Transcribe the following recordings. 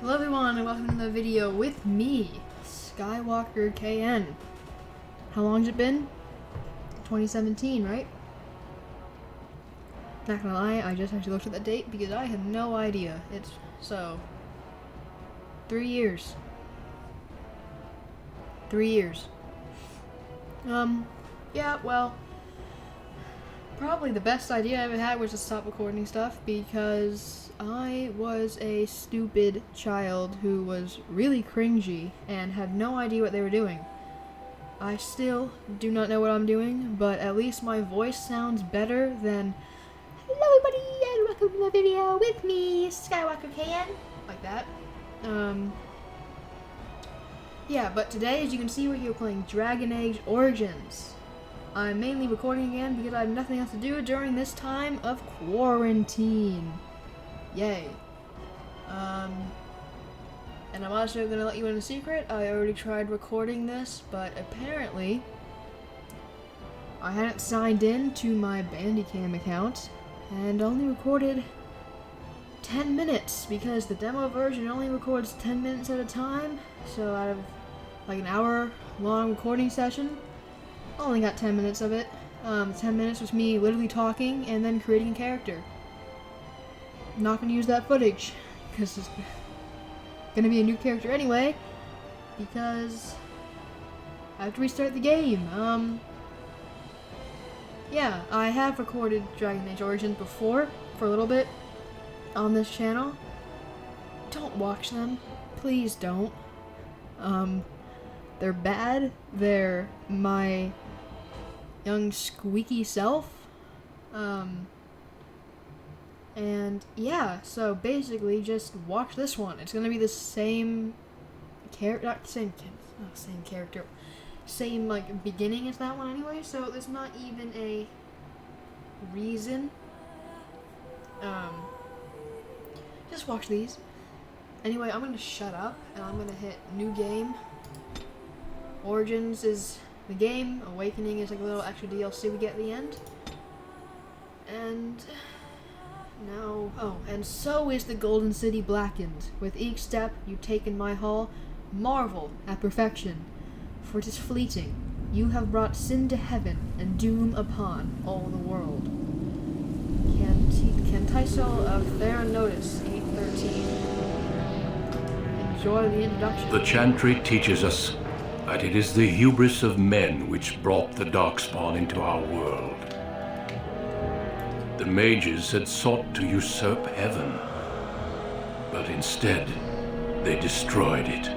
Hello everyone and welcome to the video with me, Skywalker KN. How long's it been? 2017, right? Not gonna lie, I just actually looked at that date because I had no idea. It's 3 years. 3 years. Yeah, well, probably the best idea I ever had was to stop recording stuff because I was a stupid child who was really cringy and had no idea what they were doing. I still do not know what I'm doing, but at least my voice sounds better than "Hello everybody and welcome to the video with me, Skywalker KN," like that. Yeah, but today, as you can see, we're here playing Dragon Age Origins. I'm mainly recording again because I have nothing else to do during this time of quarantine. Yay. And I'm also gonna let you in a secret. I already tried recording this, but apparently I hadn't signed in to my Bandicam account and only recorded 10 minutes because the demo version only records 10 minutes at a time. So out of like an hour long recording session, I only got 10 minutes of it. 10 minutes was me literally talking and then creating a character. I'm not gonna use that footage because it's gonna be a new character anyway because I have to restart the game. Yeah, I have recorded Dragon Age Origins before for a little bit on this channel. Don't watch them. Please don't. They're bad. They're my young squeaky self. And yeah, so basically just watch this one. It's gonna be the same character, same like beginning as that one anyway, so there's not even a reason. Just watch these. Anyway, I'm gonna shut up and I'm gonna hit new game. Origins is the game, Awakening is like a little extra DLC we get at the end. And now, and so is the Golden City blackened. With each step you take in my hall, marvel at perfection. For it is fleeting. You have brought sin to heaven and doom upon all the world. Cantiso of Theron Notice, 813. Enjoy the introduction. The Chantry teaches us that it is the hubris of men which brought the Darkspawn into our world. The mages had sought to usurp heaven, but instead they destroyed it.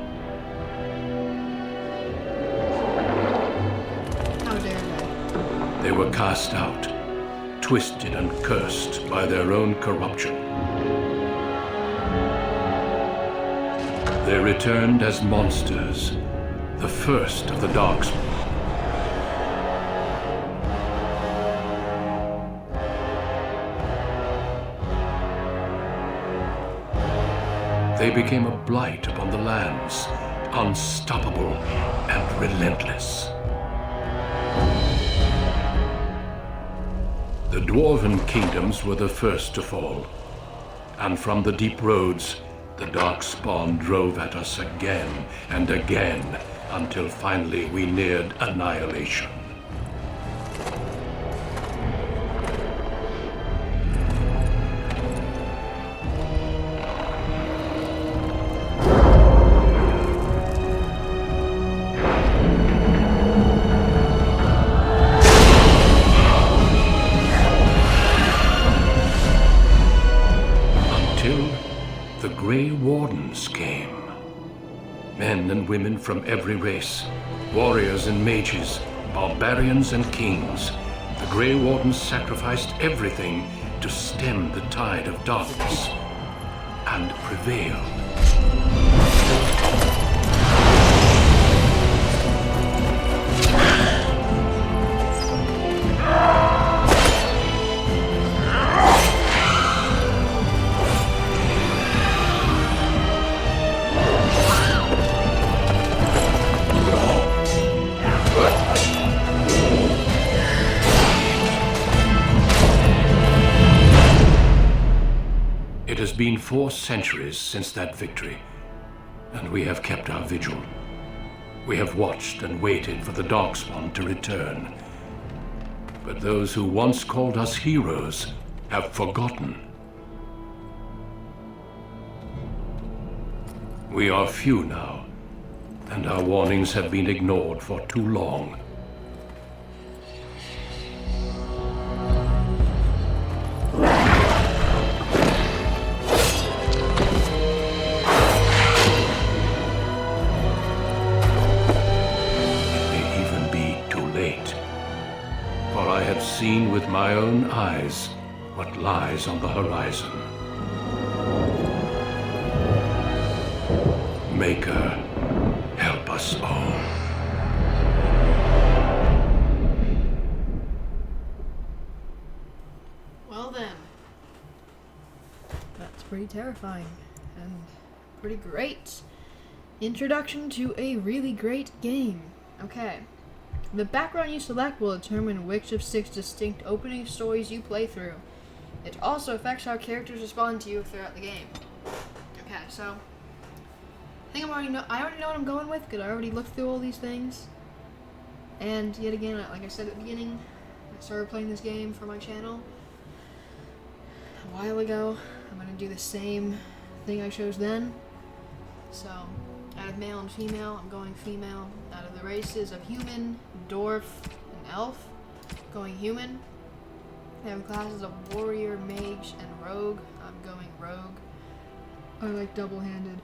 How dare they? They were cast out, twisted and cursed by their own corruption. They returned as monsters, the first of the Darkspawn. They became a blight upon the lands, unstoppable and relentless. The Dwarven kingdoms were the first to fall, and from the deep roads, the Darkspawn drove at us again and again, until finally we neared annihilation. The Grey Wardens came. Men and women from every race, warriors and mages, barbarians and kings. The Grey Wardens sacrificed everything to stem the tide of darkness, and prevailed. It has been 4 centuries since that victory, and we have kept our vigil. We have watched and waited for the Darkspawn to return. But those who once called us heroes have forgotten. We are few now, and our warnings have been ignored for too long. Seen with my own eyes what lies on the horizon. Maker, help us all. Well then, that's pretty terrifying and pretty great. Introduction to a really great game. Okay. The background you select will determine which of 6 distinct opening stories you play through. It also affects how characters respond to you throughout the game. Okay, so I already know what I'm going with because I already looked through all these things. And yet again, like I said at the beginning, I started playing this game for my channel a while ago. I'm gonna do the same thing I chose then. So out of male and female, I'm going female. Out of the races of human, dwarf, and elf, going human. I have classes of warrior, mage, and rogue. I'm going rogue. I like double-handed,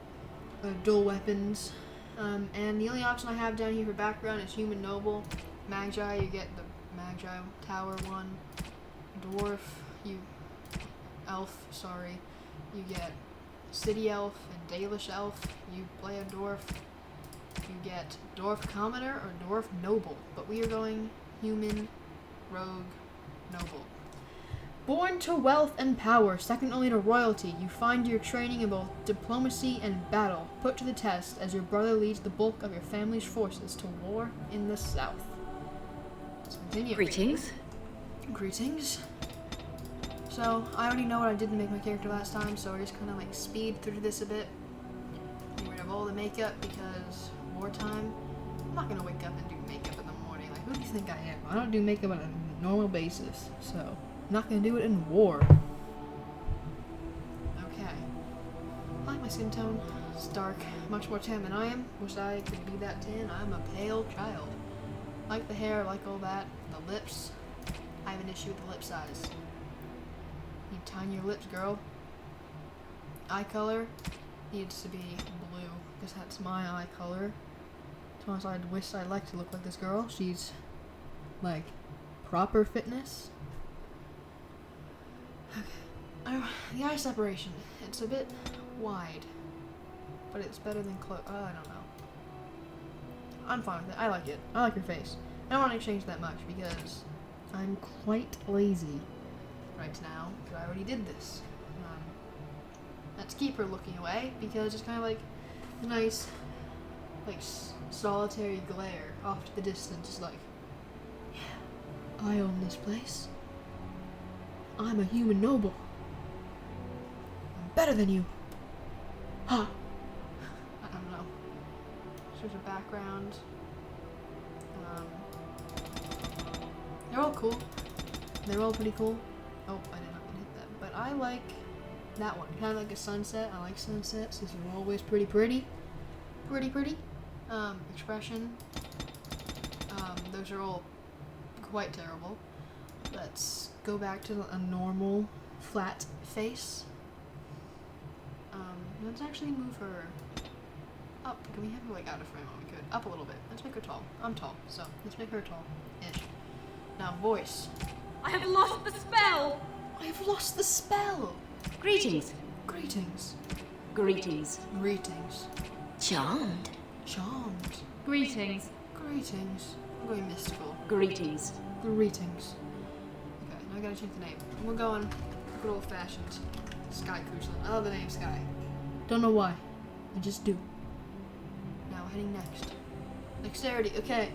dual weapons. And the only option I have down here for background is human noble. Magi, you get the Magi Tower one. Dwarf, you get City Elf and Dalish Elf. You play a dwarf. You get Dwarf Commoner or Dwarf Noble, but we are going human, rogue, noble. Born to wealth and power, second only to royalty, you find your training in both diplomacy and battle put to the test as your brother leads the bulk of your family's forces to war in the south. Let's continue. Greetings. Greetings. So, I already know what I didn't make my character last time, so we're just kind of like speed through this a bit. Get rid of all the makeup because wartime. I'm not gonna wake up and do makeup in the morning. Like, who do you think I am? I don't do makeup on a normal basis, so I'm not gonna do it in war. Okay. I like my skin tone. It's dark, much more tan than I am. Wish I could be that tan. I'm a pale child. Like the hair, like all that. The lips. I have an issue with the lip size. You tiny your lips, girl. Eye color needs to be blue, because that's my eye color. So I wish I'd like to look like this girl. She's, like, proper fitness. Okay. The eye separation. It's a bit wide, but it's better than close. I don't know. I'm fine with it. I like it. I like your face. I don't want to change that much, because I'm quite lazy right now, because I already did this. Let's keep her looking away, because it's kind of like a nice, like, solitary glare off to the distance. It's like, yeah, I own this place. I'm a human noble. I'm better than you. Ha! I don't know. There's a background. They're all cool. They're all pretty cool. Oh, I did not hit that. But I like that one. Kind of like a sunset. I like sunsets. These are always pretty. Pretty. Expression. Those are all quite terrible. Let's go back to a normal, flat face. Let's actually move her up. Can we have her like out of frame? Oh, we could. Up a little bit. Let's make her tall. I'm tall, so let's make her tall-ish. Now, voice. I have lost the spell! I have lost the spell! Greetings. Greetings. Greetings. Greetings. Charmed. Charmed. Greetings. Greetings. I'm going mystical. Greetings. Greetings. Okay, now I gotta change the name. We're going good old fashioned Sky Cruiser. I love the name Sky. Don't know why. I just do. Now heading next. Dexterity. Okay.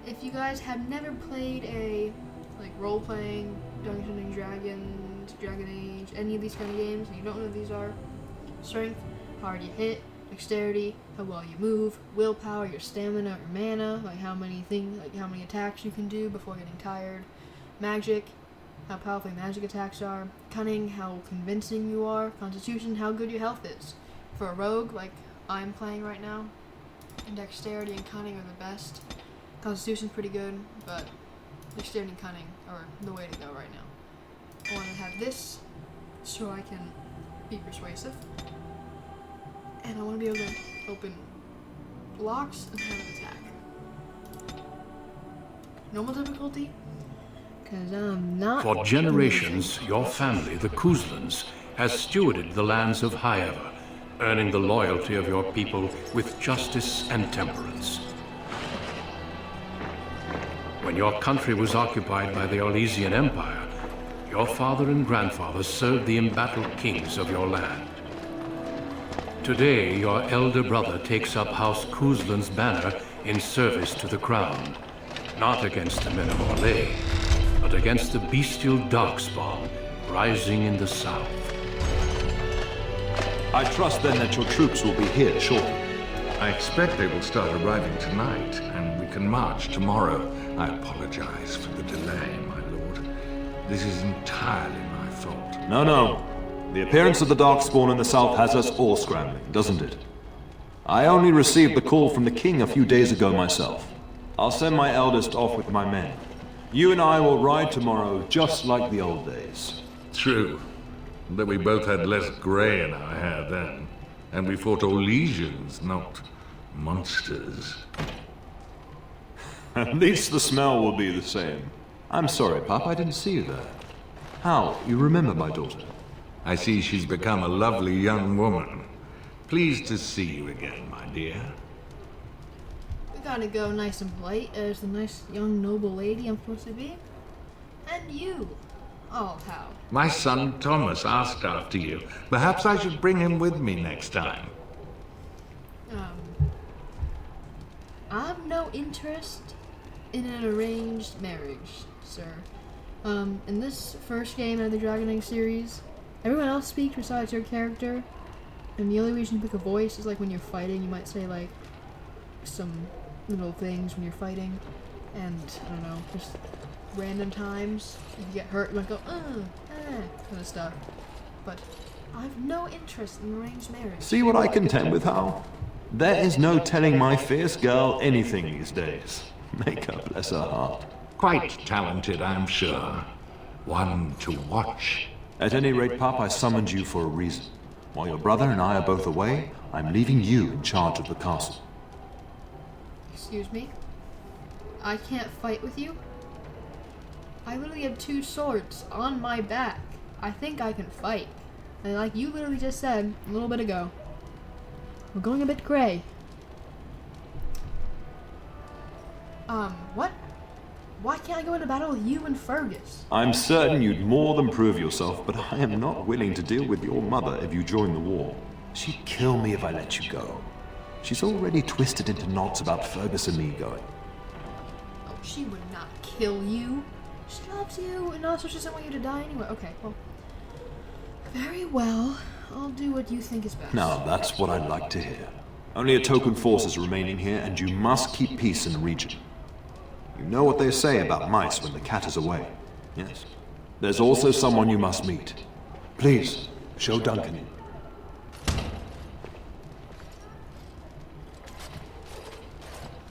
If you guys have never played a like role-playing Dungeons and Dragons, Dragon Age, any of these kind of games, and you don't know what these are, strength, how hard you hit, dexterity, how well you move, willpower, your stamina or mana, like how many attacks you can do before getting tired, magic, how powerful your magic attacks are, cunning, how convincing you are, constitution, how good your health is. For a rogue, like I'm playing right now, dexterity and cunning are the best. Constitution's pretty good, but dexterity and cunning are the way to go right now. I want to have this so I can be persuasive. And I want to be able to open locks and have an attack. Normal difficulty? Because I'm not... For generations, your family, the Kuzlans, has stewarded the lands of Highever, earning the loyalty of your people with justice and temperance. When your country was occupied by the Orlesian Empire, your father and grandfather served the embattled kings of your land. Today, your elder brother takes up House Kuzlan's banner in service to the crown, not against the men of Orlais, but against the bestial Darkspawn rising in the south. I trust then that your troops will be here shortly. I expect they will start arriving tonight, and we can march tomorrow. I apologize for the delay, my lord. This is entirely my fault. No. The appearance of the Darkspawn in the south has us all scrambling, doesn't it? I only received the call from the king a few days ago myself. I'll send my eldest off with my men. You and I will ride tomorrow just like the old days. True. But we both had less grey in our hair then. And we fought Orlesians, not monsters. At least the smell will be the same. I'm sorry, Pop, I didn't see you there. How? You remember my daughter? I see she's become a lovely young woman. Pleased to see you again, my dear. We gotta go nice and polite as the nice young noble lady I'm supposed to be. And you. Oh, how? My son Thomas asked after you. Perhaps I should bring him with me next time. I've no interest in an arranged marriage, sir. In this first game of the Dragon Age series, everyone else speaks besides your character, and the only reason you pick a voice is like when you're fighting, you might say like some little things when you're fighting, and I don't know, just random times if you get hurt, you might go kind of stuff. But I have no interest in arranged marriage. See what I contend with, Hal? There is no telling my fierce girl anything these days. Make her bless her heart. Quite talented, I'm sure. One to watch. At any rate, Pop, I summoned you for a reason. While your brother and I are both away, I'm leaving you in charge of the castle. Excuse me? I can't fight with you? I literally have 2 swords on my back. I think I can fight. And like you literally just said a little bit ago, we're going a bit gray. What? Why can't I go into battle with you and Fergus? I'm certain you'd more than prove yourself, but I am not willing to deal with your mother if you join the war. She'd kill me if I let you go. She's already twisted into knots about Fergus and me going. Oh, she would not kill you. She loves you, and also she doesn't want you to die anyway. Okay, well, very well. I'll do what you think is best. Now, that's what I'd like to hear. Only a token force is remaining here, and you must keep peace in the region. You know what they say about mice when the cat is away. Yes. There's also someone you must meet. Please, show Duncan in.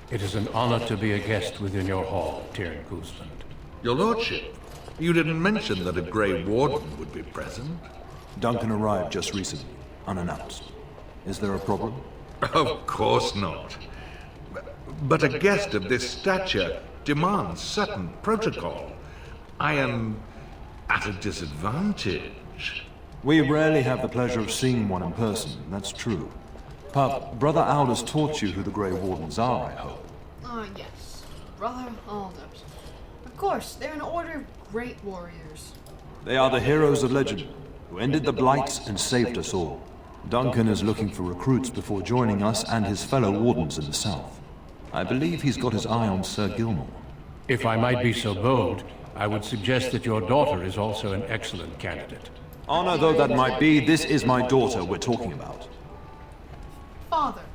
It is an honor to be a guest within your hall, Tyrion Kuzland. Your lordship, you didn't mention that a Grey Warden would be present. Duncan arrived just recently, unannounced. Is there a problem? Of course not. But a guest of this stature demands certain protocol. I am at a disadvantage. We rarely have the pleasure of seeing one in person, that's true. Pup, Brother Aldous taught you who the Grey Wardens are, I hope. Yes. Brother Aldous. Of course, they're an order of great warriors. They are the heroes of legend, who ended the Blights and saved us all. Duncan is looking for recruits before joining us and his fellow Wardens in the south. I believe he's got his eye on Sir Gilmore. If I might be so bold, I would suggest that your daughter is also an excellent candidate. Honor though that might be, this is my daughter we're talking about. Father.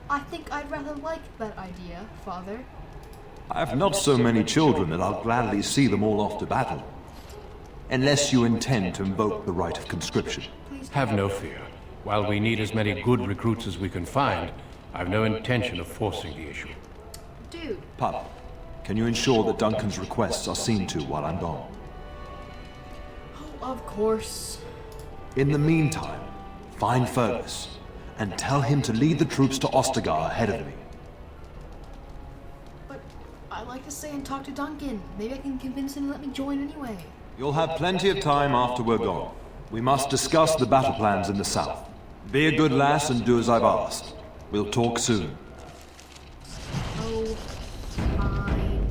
I think I'd rather like that idea, Father. I have not so many children that I'll gladly see them all off to battle. Unless you intend to invoke the right of conscription. Please Have no fear. While we need as many good recruits as we can find, I've no intention of forcing the issue. Dude. Pup, can you ensure that Duncan's requests are seen to while I'm gone? Oh, of course. In the meantime, find Fergus and tell him to lead the troops to Ostagar ahead of me. But I'd like to stay and talk to Duncan. Maybe I can convince him to let me join anyway. You'll have plenty of time after we're gone. We must discuss the battle plans in the south. Be a good lass and do as I've asked. We'll talk soon. Oh, fine.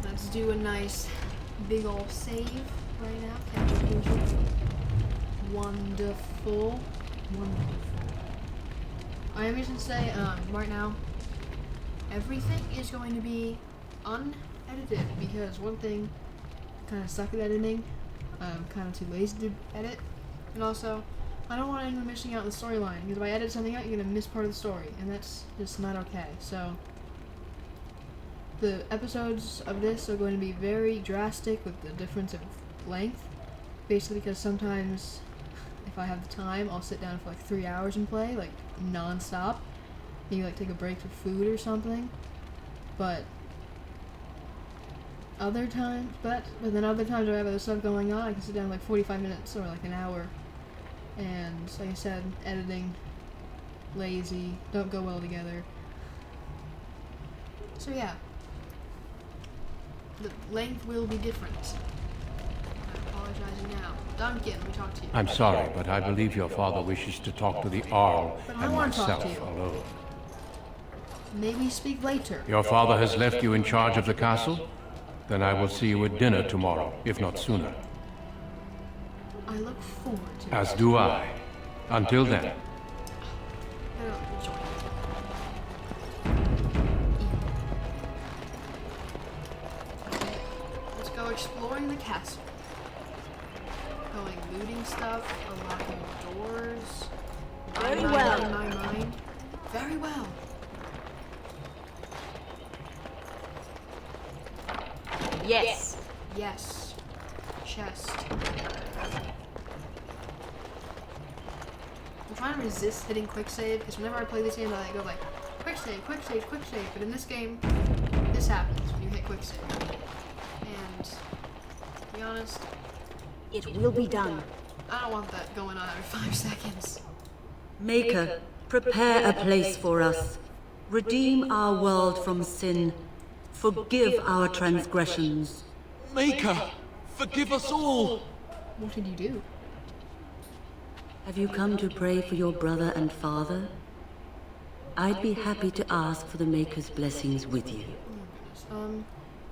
Let's do a nice big ol' save right now. Capture. Wonderful. Wonderful. I am just gonna say, right now, everything is going to be unedited because one thing, kind of suck at editing. I'm kind of too lazy to edit, and also, I don't want anyone missing out on the storyline because if I edit something out, you're gonna miss part of the story, and that's just not okay. So, the episodes of this are going to be very drastic with the difference of length, basically because sometimes, if I have the time, I'll sit down for like 3 hours and play, like non-stop. Maybe like take a break for food or something, but other times, but then other times I have other stuff going on, I can sit down like 45 minutes or like an hour. And like I said, editing, lazy, don't go well together. So yeah, the length will be different. I'm apologizing now. Duncan, let me talk to you. I'm sorry, but I believe your father wishes to talk to the Arl But I and want to talk myself to you. alone. Maybe speak later. Your father has left you in charge of the castle? Then I will see you at dinner tomorrow, if not sooner. I look forward to it. As do I. Until then. Let's go exploring the castle. Going looting stuff, unlocking doors. Very My well. mind, my mind. Very well. Yes. Yes. Chest. I'm trying to resist hitting quick save because whenever I play this game, I go like quick save, quick save, quick save. But in this game, this happens when you hit quick save. And to be honest, It will be done. I don't want that going on every 5 seconds. Maker, prepare a place for us. Redeem our world from sin. Forgive our transgressions. Maker, forgive us all! What did you do? Have you come to pray for your brother and father? I'd be happy to ask for the Maker's blessings with you.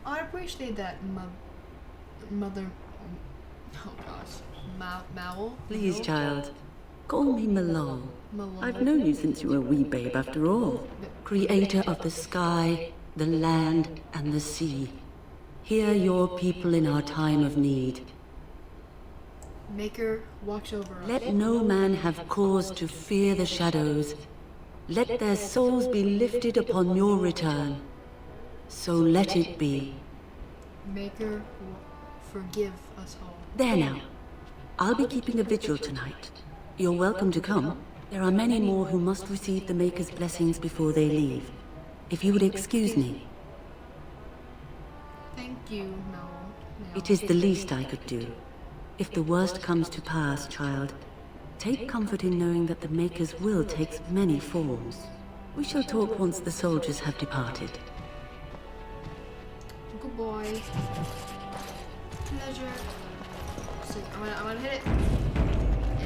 I appreciate that, mother. Oh gosh, Mowel. Please, child, call me Malol. Malol. I've known you since you were a wee babe after all. Creator of the sky, the land, and the sea. Hear your people in our time of need. Maker, watch over us. Let no man have cause to fear the shadows. Let their souls be lifted upon your return. So let it be. Maker, forgive us all. There now. I'll be keeping a vigil tonight. You're welcome to come. There are many more who must receive the Maker's blessings before they leave. If you would excuse me, Thank you, no. it is the least I could do. If the worst comes to pass, child, take comfort in knowing that the Maker's will takes many forms. We shall talk once the soldiers have departed. Good boy. Pleasure. So, I'm gonna hit it.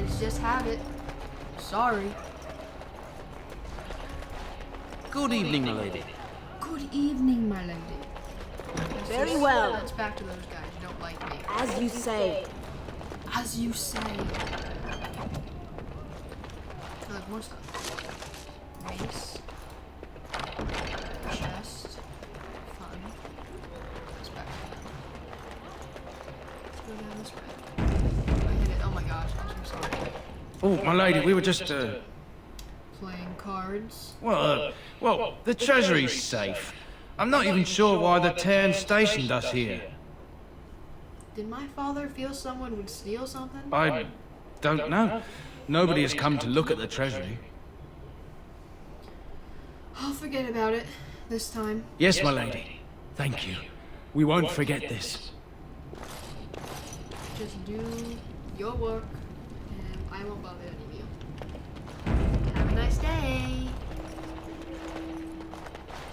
It's just habit. Sorry. Good evening, milady. Good evening, my lady. Very well. Let's back to those guys who don't like me. As you say. As you say. Oh, there's more stuff. Mace. Chest. Fun. Let's back to them. Let's go down this way. I hit it. Oh my gosh, I'm so sorry. Oh, my lady, we were just, playing cards. Well, the treasury's safe. I'm not even sure why the Terran stationed us here. Did my father feel someone would steal something? I don't know. Nobody has come to look at the treasury. I'll forget about it this time. Yes, my lady. Thank you. We won't forget this. Just do your work, and I won't bother any of you. Have a nice day.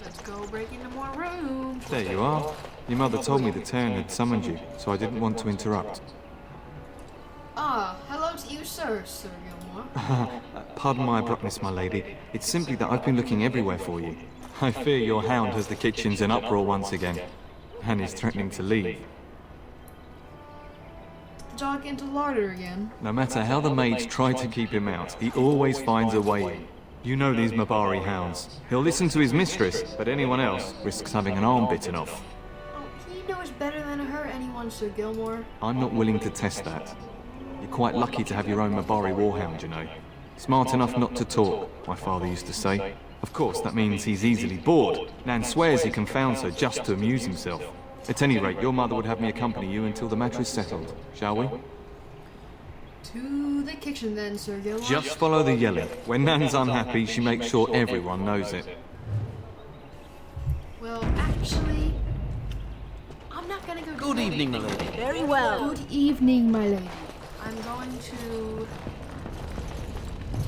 Let's go break into more rooms. There you are. Your mother told me the Terran had summoned you, so I didn't want to interrupt. Ah, hello to you, Sir Gilmore. Pardon my abruptness, my lady. It's simply that I've been looking everywhere for you. I fear your hound has the kitchens in uproar once again, and is threatening to leave. The dog into larder again. No matter how the maids try to keep him out, he always finds a way in. You know these Mabari hounds. He'll listen to his mistress, but anyone else risks having an arm bitten off. Oh, he knows better than to hurt anyone, Sir Gilmore. I'm not willing to test that. You're quite lucky to have your own Mabari warhound, you know. Smart enough not to talk, my father used to say. Of course, that means he's easily bored. Nan swears he confounds her just to amuse himself. At any rate, your mother would have me accompany you until the matter is settled, shall we? To the kitchen then, Sir Gilmore. Just follow the yelling. When Nan's unhappy, she makes sure everyone knows it. Well, actually, I'm not gonna go. Good evening, my lady. Very well. Good evening, my lady. I'm going to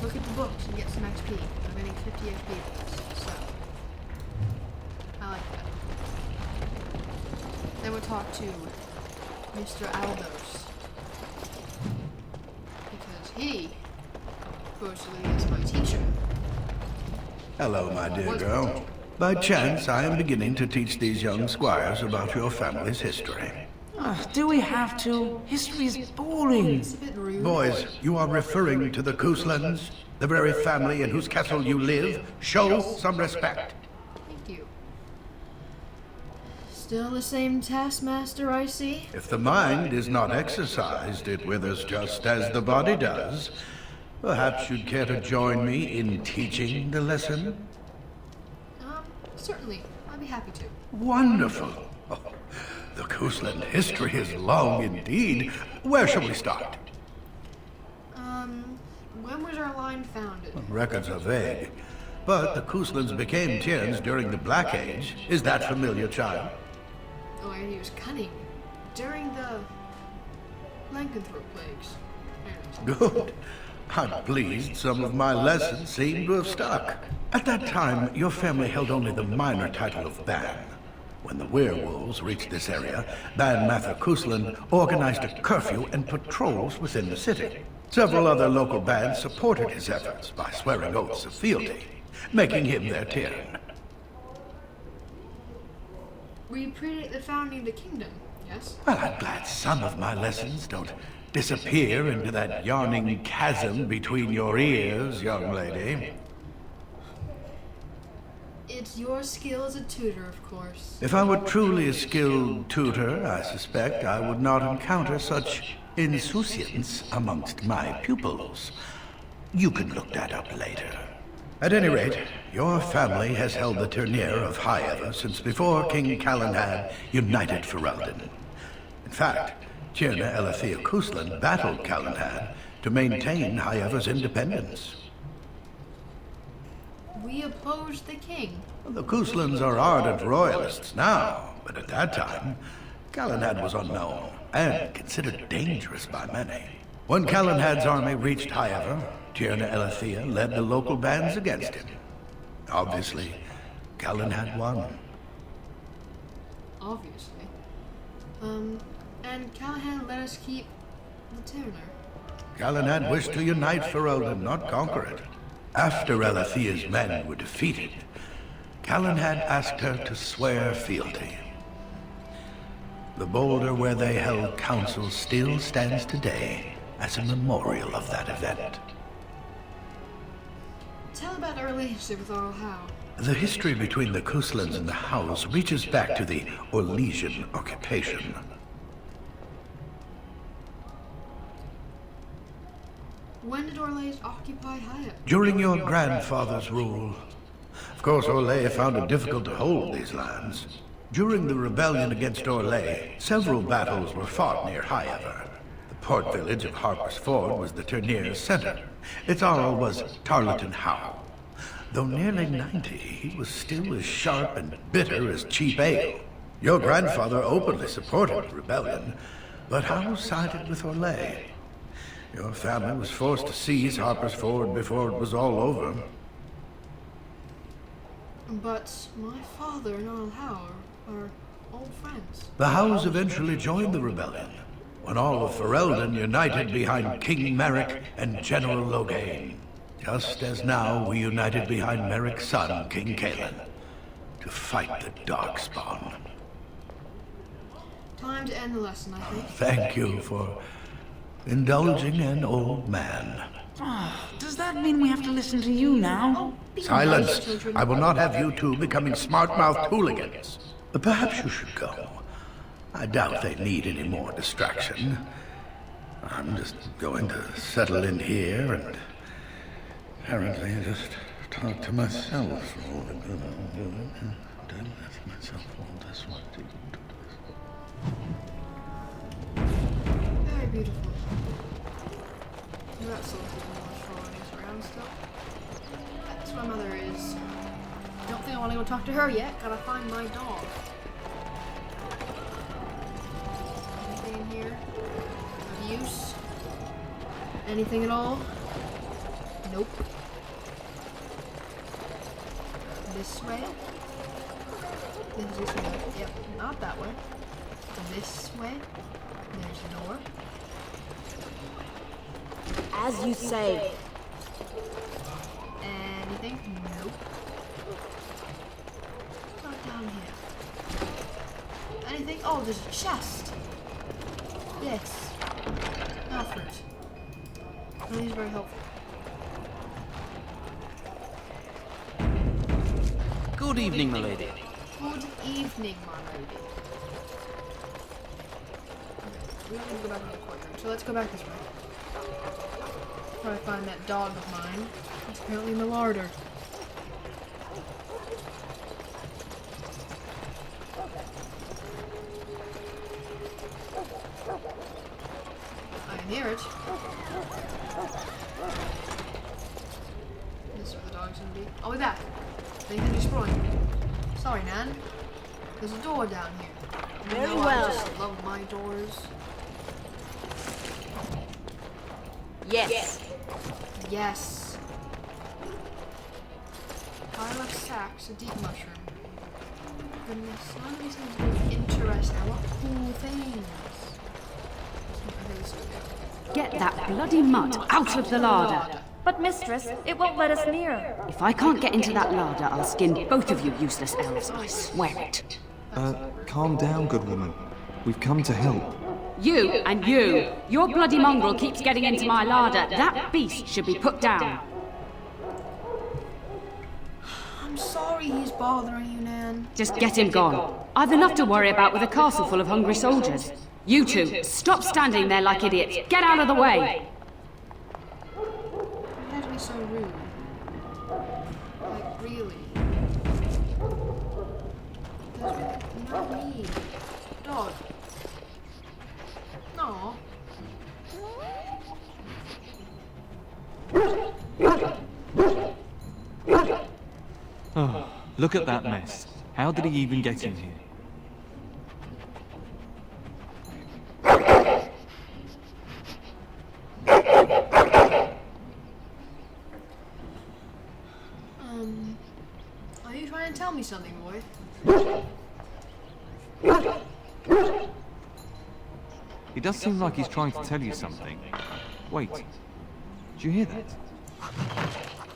look at the books and get some XP. I'm getting 50 XP for this, so I like that. Then we'll talk to Mr. Aldos, because he supposedly is my teacher. Hello, my dear girl. By chance, I am beginning to teach these young squires about your family's history. Do we have to? History is boring. It's a bit rude. Boys, you are referring to the Couslands, the very family in whose castle you live. Show some respect. Thank you. Still the same taskmaster, I see. If the mind is not exercised, it withers just as the body does. Perhaps you'd care to join me in teaching the lesson? Certainly. I'd be happy to. Wonderful. Oh, the Cousland history is long indeed. Where shall we start? When was our line founded? Records are vague, but the Couslands became Tierns during the Black Age. Is that familiar, child? Oh, I heard he was cunning. During the Lycanthrope plagues. Good. I'm pleased some of my lessons seem to have stuck. At that time, your family held only the minor title of Ban. When the werewolves reached this area, Ban Mather Cousland organized a curfew and patrols within the city. Several other local bands supported his efforts by swearing oaths of fealty, making him their Tiern. We predate the founding of the kingdom, yes? Well, I'm glad some of my lessons don't disappear into that yawning chasm between your ears, young lady. It's your skill as a tutor, of course. If I were truly a skilled tutor, I suspect I would not encounter such insouciance amongst my pupils. You can look that up later. At any rate, your family has held the Ternier of Highever since before King Calenhad united Ferelden. In fact, Tierna Elethea Cousland battled Calenhad to maintain Highever's independence. We opposed the king. The Couslands are ardent royalists now, but at that time, Calenhad was unknown and considered dangerous by many. When Calenhad's army reached Highever, Tierna Elethea led the local bands against him. Obviously, Calenhad won. Obviously. And Callahan let us keep the Terner. Calenhad wished to unite Ferelden, not conquer it. After Elethea's men were defeated, Calenhad asked her to swear fealty. The boulder where they held council still stands today as a memorial of that event. Tell about our relationship with Oral Howe. The history between the Couslands and the Howes reaches back to the Orlesian occupation. When did Orlesian always occupied Haya? During your grandfather's rule. Of course, Orlais found it difficult to hold these lands. During the rebellion against Orlais, several battles were fought near Highever. The port village of Harper's Ford was the tournier's center. Its Jarl was Tarleton Howe. Though nearly 90, he was still as sharp and bitter as cheap ale. Your grandfather openly supported the rebellion, but Howe sided with Orlais. Your family was forced to seize Harper's Ford before it was all over. But my father and Earl Howe are old friends. The Howes eventually joined the rebellion, when all of Ferelden united behind King Merrick and General Loghain. Just as now we united behind Merrick's son, King Cailan, to fight the Darkspawn. Time to end the lesson, I think. Thank you for indulging an old man. Does that mean we have to listen to you now? Silence! I will not have you two becoming smart-mouthed hooligans. Perhaps you should go. I doubt they need any more distraction. I'm just going to settle in here and apparently just talk to myself for all the good I'm doing. Do let myself all this one. Very beautiful. That sort of showing around still. That's where my mother is. Don't think I want to go talk to her yet. Gotta find my dog. Anything in here? Of use? Anything at all? Nope. This way? This way. Yep, not that way. This way. There's the door. As you say. Anything? Nope. Not down here. Anything? Oh, there's a chest. Yes. Alfred. Well, he's very helpful. Good evening, my lady. Good evening, my lady. Okay, we can go back in the courtyard, so let's go back this way. Try to find that dog of mine. It's apparently in the larder. I can hear it. This is where the dog's gonna be. I'll be back. Anything destroying. Sorry, Nan. There's a door down here. Very well. well. I just love my doors. Yes. Yes. Pile of sacks, a deep mushroom. Goodness, none of these things are interesting. I want cool things. Okay, this way. Get that bloody mutt out of the larder. But mistress, it won't let us near. If I can't get into that larder, I'll skin both of you useless elves, I swear it. Calm down, good woman. We've come to help. You and you. Your bloody mongrel keeps getting into my larder. That beast should be put down. I'm sorry he's bothering you, Nan. Just get him gone. I've enough to worry about with a castle full of hungry soldiers. You two, stop standing there like idiots. Get out of the way. You had to be so rude. Like, really? That's not me. Dog. No. Oh, look at that mess. How did he even get in here? Are you trying to tell me something, boy? He does seem like he's trying to tell you something. Wait. Did you hear that?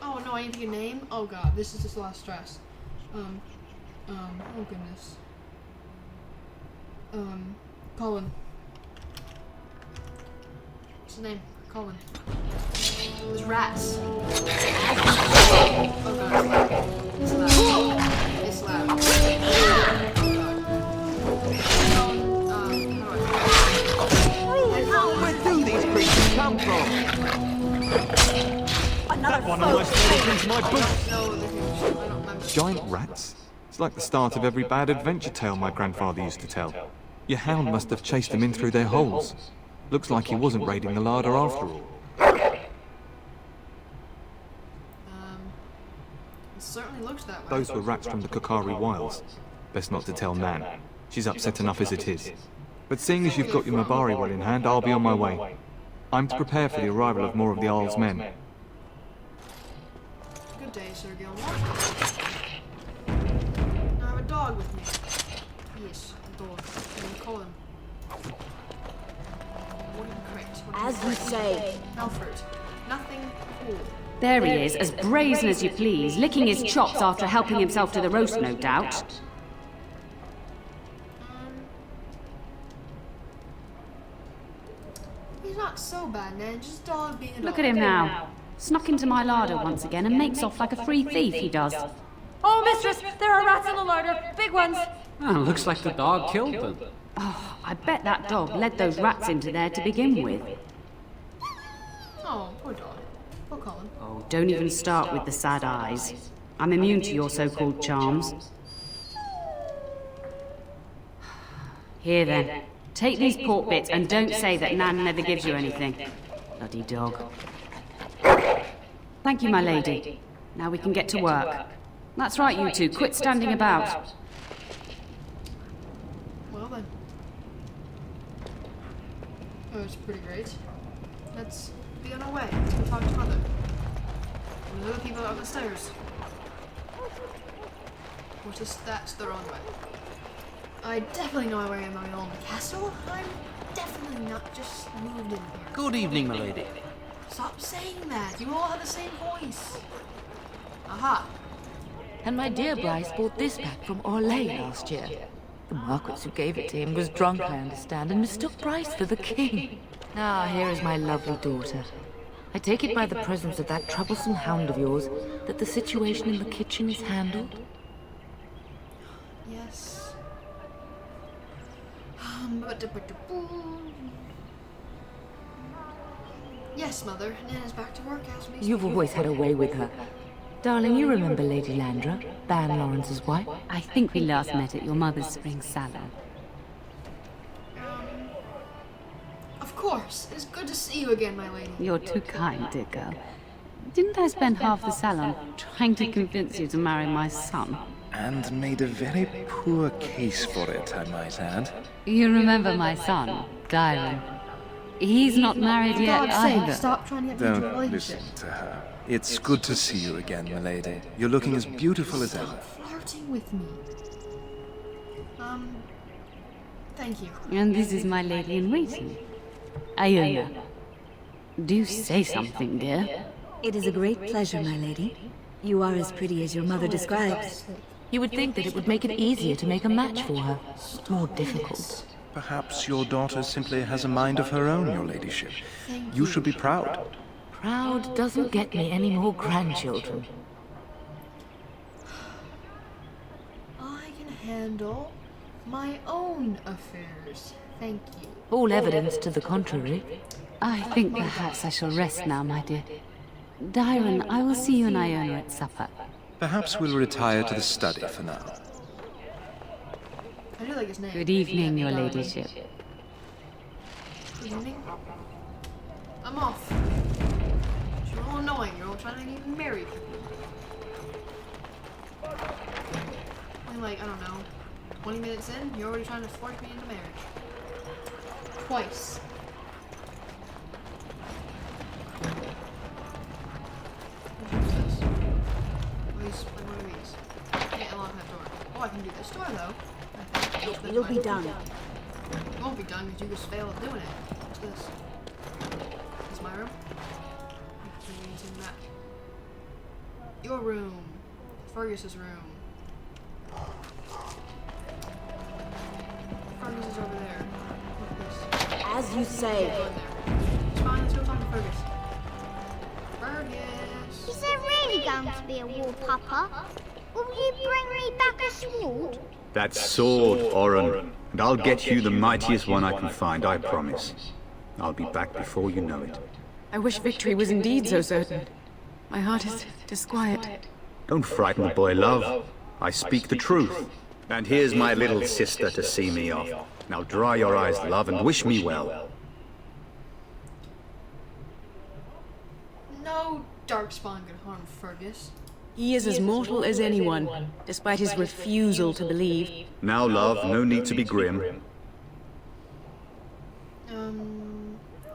Oh no, I need to get a name? Oh god, this is just a lot of stress. Oh goodness. Colin. What's his name? Colin. There's rats. Oh god. It's loud. It's loud. Where do these creatures come from? One almost made it into my boots. No, they're huge. I don't remember. Giant rats? It's like the start of every bad adventure tale my grandfather used to tell. Your hound must have chased them in through their holes. Looks like he wasn't raiding the larder after all. It certainly looks that way. Those were rats from the Kokari Wilds. Best not to tell Nan. She's upset enough as it is. But seeing as you've got your Mabari well in hand, I'll be on my way. I'm to prepare for the arrival of more of the Isle's men. Good day, Sir Gilmore. I have a dog with me. Yes, a dog. What do you call him? Wooden crate. As you say. Alfred. Nothing cool. There he is, as brazen as you please, licking his chops after helping himself to the roast, no doubt. He's not so bad, Nan. Just a dog being a dog. Look at him now. Snuck into my larder once again and makes off like a free thief, he does. Oh, mistress, there are rats in the larder. Big ones. Oh, looks like the dog killed them. Oh, I bet that dog led those rats into there to begin with. Oh, poor dog. Poor Colin. Oh, don't even start with the sad eyes. I'm immune to your so-called charms. Here then. Take these pork bits and don't say that Nan never gives you anything. Bloody dog. Thank you, my lady. Now we can get to work. That's right, you two. Quit standing about. Well then. Oh, it's pretty great. Let's be on our way. We'll talk to Mother. And the other people up the stairs. What is that's the wrong way. I definitely know where I am in my own castle. I'm definitely not just moved in here. Good evening, my lady. Stop saying that. You all have the same voice. Aha. And my dear Bryce bought this back from Orlais last year. The Marquis who gave it to him was drunk, I understand, and mistook Bryce for the king. Ah, here is my lovely daughter. I take it by the presence of that troublesome hound of yours that the situation in the kitchen is handled? Yes. Yes, Mother. Nana's back to work as we speak. You've always had a way with her. Darling, you remember Lady Landra, Ban Lawrence's wife? I think we last met at your mother's spring salon. Of course. It's good to see you again, my lady. You're too kind, dear girl. Didn't I spend half the salon trying to convince you to marry my son? And made a very poor case for it, I might add. You remember my son, Dyron. He's not married For yet God's sake, either. stop trying to get me into a Don't relationship. listen to her. It's good to see you again, milady. You're looking as beautiful as ever. Stop flirting with me. Thank you. And this is my lady in waiting, Iona. Do say something, dear. It is a great pleasure, my lady. You are as pretty as your mother describes. You would think that it would make it easier to make a match for her. More difficult. Perhaps your daughter simply has a mind of her own, your ladyship. You should be proud. Proud doesn't get me any more grandchildren. I can handle my own affairs. Thank you. All evidence to the contrary. I think perhaps I shall rest now, my dear. Dyron, I will see you and Iona at supper. Perhaps we'll retire to the study for now. I do like his name. Good evening, your ladyship. Good evening. I'm off. You're all annoying. You're all trying to get married. Only like, I don't know, 20 minutes in, you're already trying to force me into marriage. Twice. What's this? What are these? I can't unlock that door. Oh, I can do this door though. It'll be done. It won't be done because you just failed at doing it. What's this? This is my room? Anything that. Your room. Fergus's room. Fergus is over there. Look at this. As you say. Go in there. It's fine, let's go talk to Fergus. Fergus! Is there really going to be a war, Papa? Will you bring me back a sword? That sword, Oren, and I'll get you the mightiest one I can find, I promise. I'll be back before you know it. I wish victory was indeed so certain. My heart is disquiet. Don't frighten the boy, love. I speak the truth. And here's my little sister to see me off. Now dry your eyes, love, and wish me well. No Darkspawn could harm Fergus. He is as mortal as anyone, despite his refusal to believe. Now, love, no need to be grim.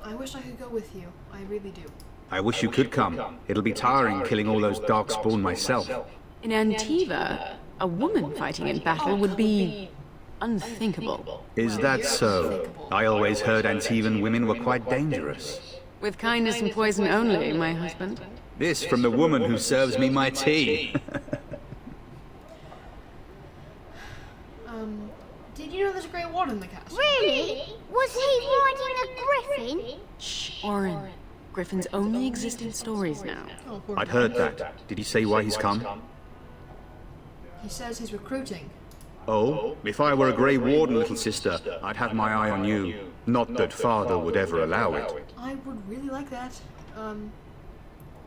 I wish I could go with you. I really do. I wish you could come. It'll be tiring killing all those Darkspawn myself. In Antiva, a woman fighting in battle would be unthinkable. Is that so? I always heard Antivan women were quite dangerous. With kindness and poison only, my husband. This from the woman who serves me my tea. Did you know there's a Grey Warden in the castle? Really? Was he riding a griffin? Shh, Orin. Griffins only exist in stories now. Oh, I'd heard that. Did he say why he's come? He says he's recruiting. Oh, if I were a Grey Warden, little sister, I'd have my eye on you. Not that father would ever allow it. I would really like that.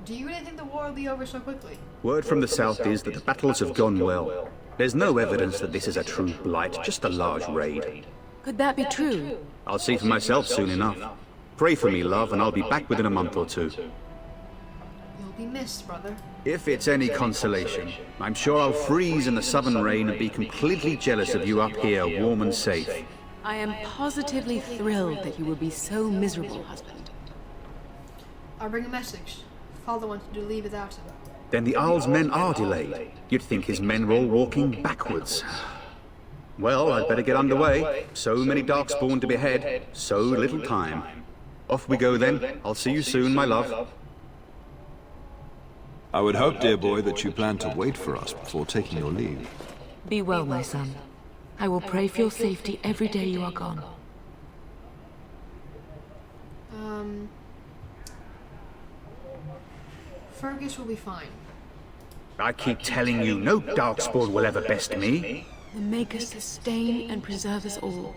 Do you really think the war will be over so quickly? Word from the south is that the battles have gone well. There's no evidence that this is a true blight, just a large raid. Could that be true? I'll see for myself soon enough. Pray for me, love, and I'll be back within a month or two. You'll be missed, brother. If it's any consolation, I'm sure I'll freeze in the southern rain and be completely jealous of you up here, warm and safe. I am positively thrilled that you will be so miserable, husband. I'll bring a message. Father wanted to leave without him. Then the Arl's men are delayed. You'd think his men were all walking backwards. Well, I'd better get underway. So many Darkspawn to behead, so little time. Off we go then. I'll see you soon, my love. I would hope, dear boy, that you plan to wait for us before taking your leave. Be well, my son. I will pray for your safety every day you are gone. Fergus will be fine. I keep telling you, no Darkspawn will ever best me. The Maker sustain and preserve us all.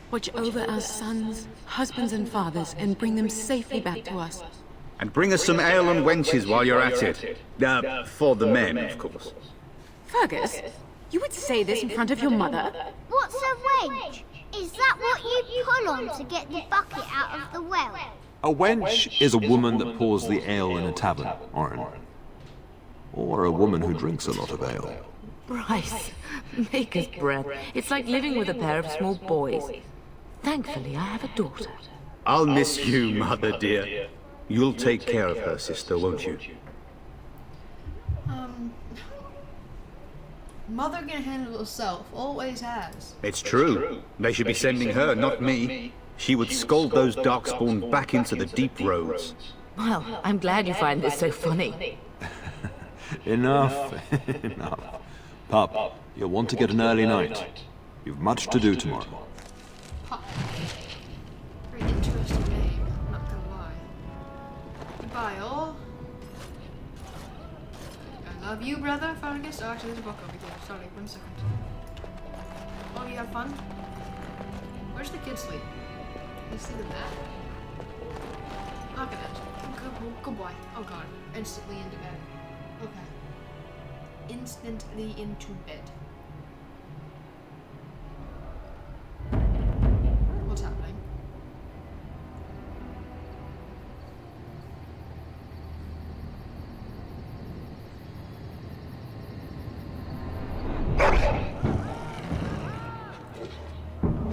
Watch over our sons, husbands and fathers, and bring them safely back to us. And bring us some ale and wenches while you're at it. For the men, of course. Fergus, you would say this in front of your mother? What's a wench? Is that what you pull on to get the bucket out of the well? A wench is a woman that pours the ale in a tavern, Orin. Or a woman who drinks a lot of ale. Bryce, Maker's breath. It's like living with a pair of small boys. Thankfully, I have a daughter. I'll miss you, mother dear. You'll take care of her, sister, won't you? Mother can handle it herself, always has. It's true. They should be sending her, not me. She would scold those Darkspawn back into the deep roads. Well, I'm glad you find this so funny. Enough, enough. Pup, you'll want to get an early night. You've much to do tomorrow. Pup. Very interesting name, not gonna lie. Goodbye, all. I love you, brother, Fergus. Oh, actually, there's a book over here. Sorry, 1 second. Oh, you have fun? Where's the kids sleep? You see the map? Look at it. Good boy. Oh god. Instantly into bed. Okay. Instantly into bed. What's happening?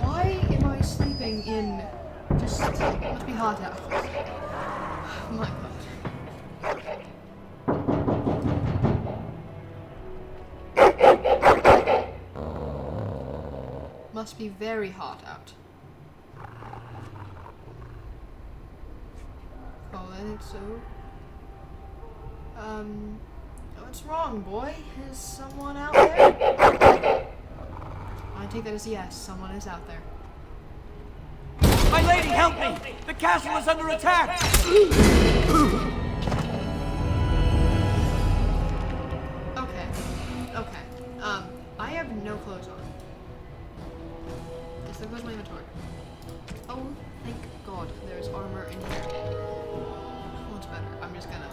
Why am I sleeping in... Just... It must be hot out. My god. Must be very hot out. Oh, then it's so... What's wrong, boy? Is someone out there? I take that as a yes. Someone is out there. My lady, help me! The castle is under attack! Okay. Okay. I have no clothes on. Yes, there goes my inventory. Oh, thank God there's armor in here. Much better. I'm just gonna...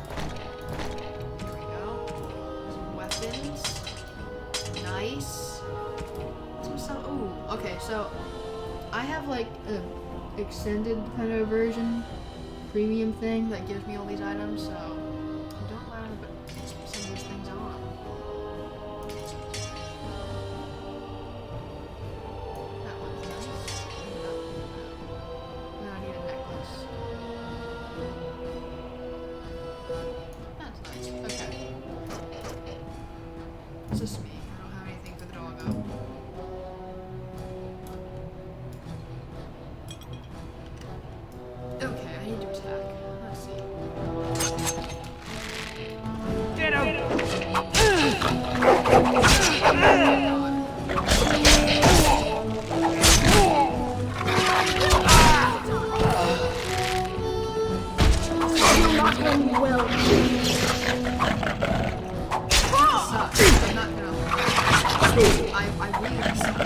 Okay, so I have like a extended kind of version, premium thing that gives me all these items, so I don't mind to put some of these things on. That one's nice. Now I need a necklace. That's nice. Okay. It's just me. I don't have anything for the doggo. Okay, I need to attack. Let's see. Get him! I really suck.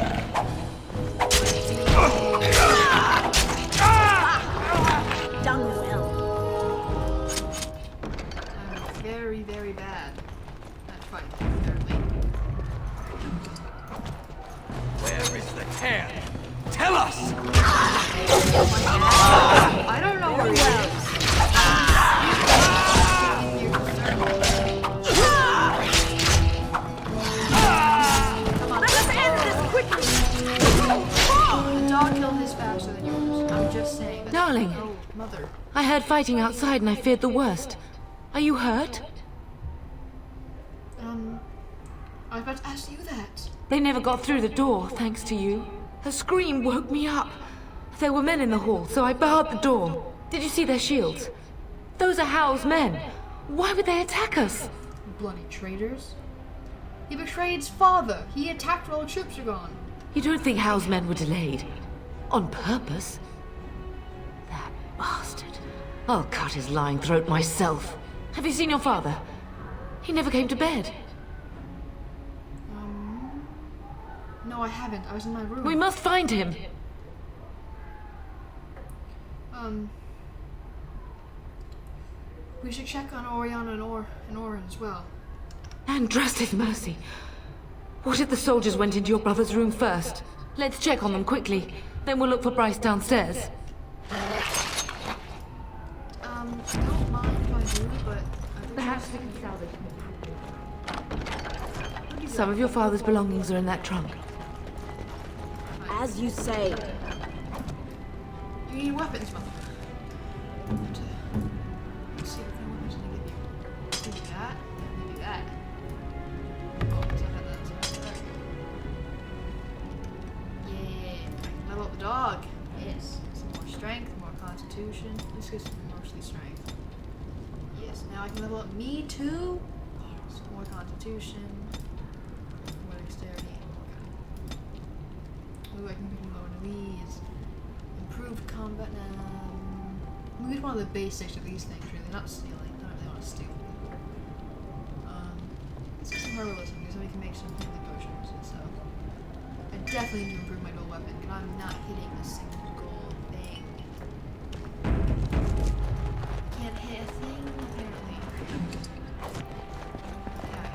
Done well. I'm very, very bad at fighting, apparently. Where is the tear? Tell us! I don't know where he is. The dog killed his faster than yours. I'm just saying. Darling, Oh, mother. I heard fighting outside and I feared the worst. Are you hurt? I was about to ask you that. They never got through the door, thanks to you. Her scream woke me up. There were men in the hall, so I barred the door. Did you see their shields? Those are Hal's men. Why would they attack us? Bloody traitors. He betrayed his father. He attacked while the troops are gone. You don't think Hal's men were delayed? On purpose? That bastard. I'll cut his lying throat myself. Have you seen your father? He never came to bed. No, I haven't. I was in my room. We must find him. We should check on Oriana and Orin as well. And trust his mercy. What if the soldiers went into your brother's room first? Let's check on them quickly. Then we'll look for Bryce downstairs. Don't mind if I do, but perhaps we can salvage. Some of your father's belongings are in that trunk. As you say. You need weapons, mother. Let's see what kind of weapons they give you. Do that, and do that. Oh, so I had that. So there we go. Yeah. Level up the dog. Yes. Some more strength, more constitution. Let's get some mostly strength. Yes. Now I can level up me too. Some more constitution. More dexterity. Ooh, I can pick lower these. Improved combat. We need one of the basics of these things, really. Not stealing. I don't really want to steal. Let's get some herbalism because then we can make some healing potions and stuff. I definitely need to improve my dual weapon because I'm not hitting a single thing. I can't hit a thing, apparently. Okay.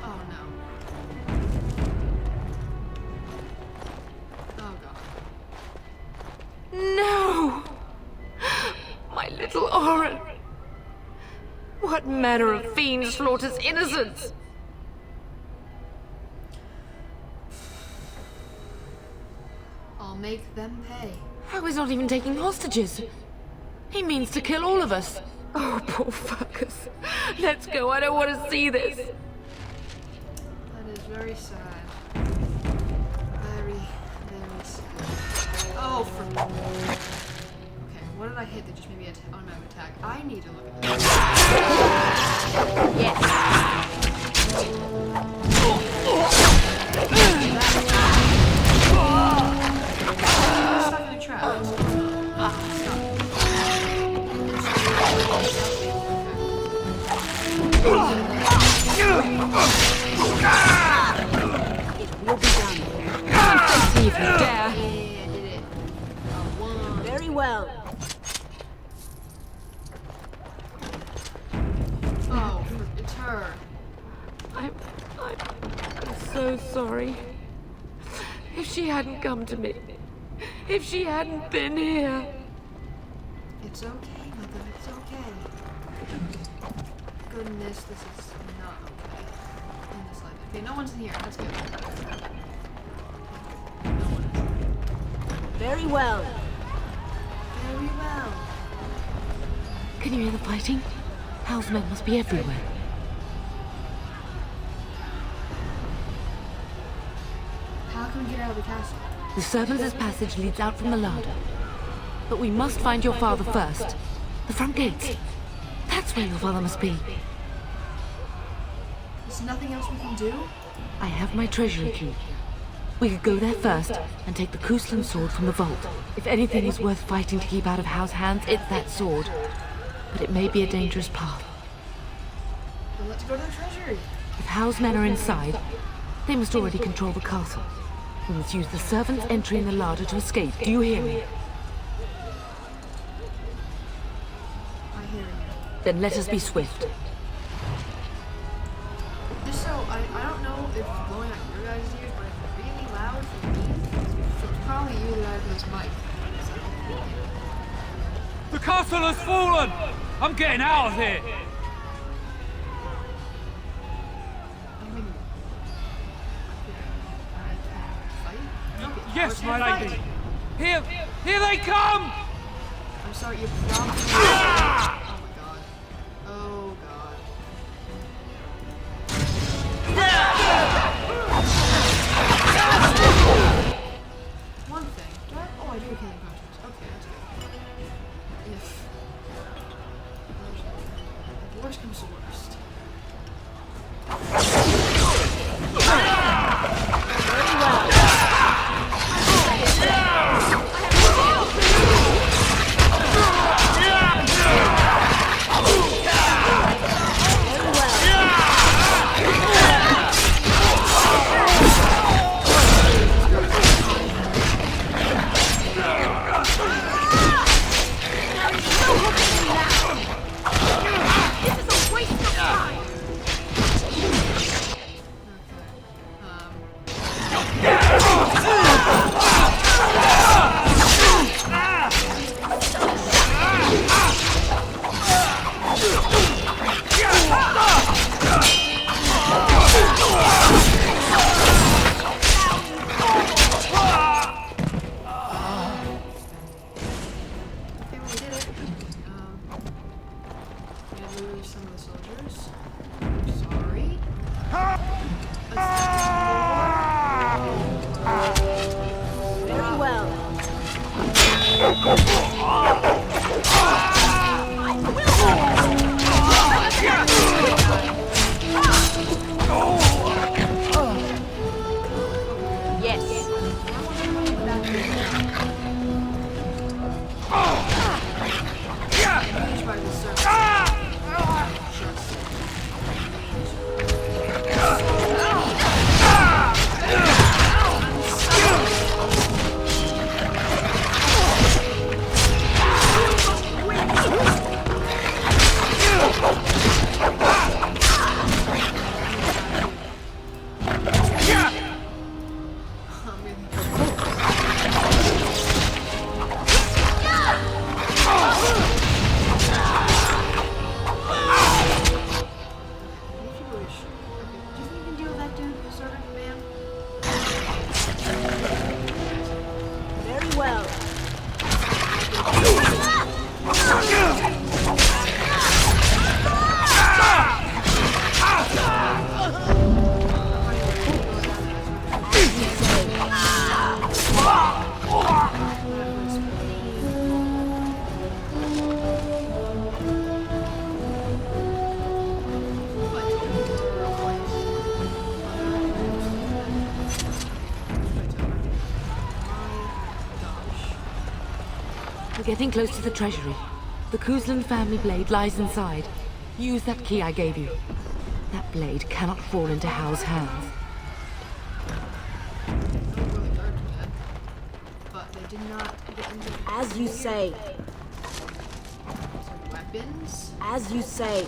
Oh no. Oh god. No! My little Orin! What manner of fiend slaughters innocents? I'll make them pay. How is not even taking hostages? He means to kill all of us. Oh, poor fuckers. Let's go, I don't want to see this. That is very sad. Very, very sad. Oh, for... Okay, what did I hit that just made me automatic attack? I need to look at this. Yes! Stuck in a trap. We'll be done. Come and face me if you dare. I did it. Very well. Oh, it's her. I'm so sorry. If she hadn't come to me. If she hadn't been here. It's okay, Mother, it's okay. Goodness, this is not okay. In this life. Okay, no one's in here. That's good. No one is. Very well. Very well. Can you hear the fighting? Hal's men must be everywhere. How can we get out of the castle? The servants' passage leads out from the larder. But we must find your father first. The front gates. That's where your father must be. There's nothing else we can do? I have my treasury key. We could go there first and take the Kuslan sword from the vault. If anything is worth fighting to keep out of Hal's hands, it's that sword. But it may be a dangerous path. Well, let's go to the treasury. If Hal's men are inside, they must already control the castle. We must use the servants' entry in the larder to escape. Do you hear me? I hear you. Then let us be swift. Just so, I don't know if it's blowing out your guys' ears, but it's really loud for me. It's probably you that have this mic. The castle has fallen! I'm getting out of here! Yes, my lady! Here they come! I'm sorry, you probably... Oh my god. Oh god. One thing. Do I... Oh, I do have healing potions. Okay, that's good. If... The worst comes to worst. Very well. We're getting close to the treasury. The Kuslan family blade lies inside. Use that key I gave you. That blade cannot fall into Hal's hands. But they did not get into... As you say. Weapons. As you say.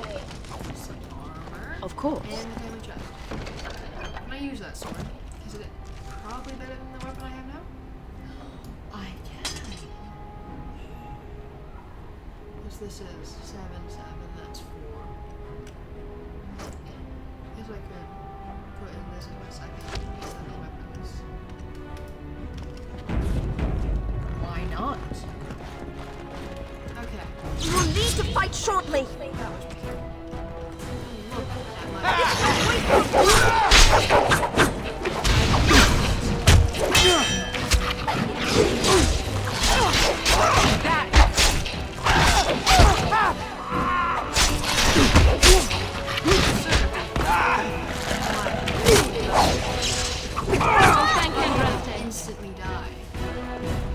Some armor. Of course. And a family chest. Can I use that sword? Because it probably better than the weapon I have now. I can. What's this is? 7, that's 4. I guess I could put in this as my second weapons. Why not? Okay. You will need to fight shortly. Instantly die.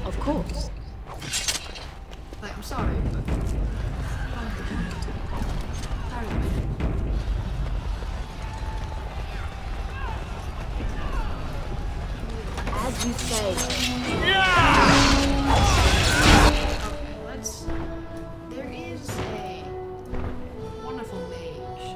Of course. Like, I'm sorry, but... As you say. Okay, let's... There is a wonderful mage.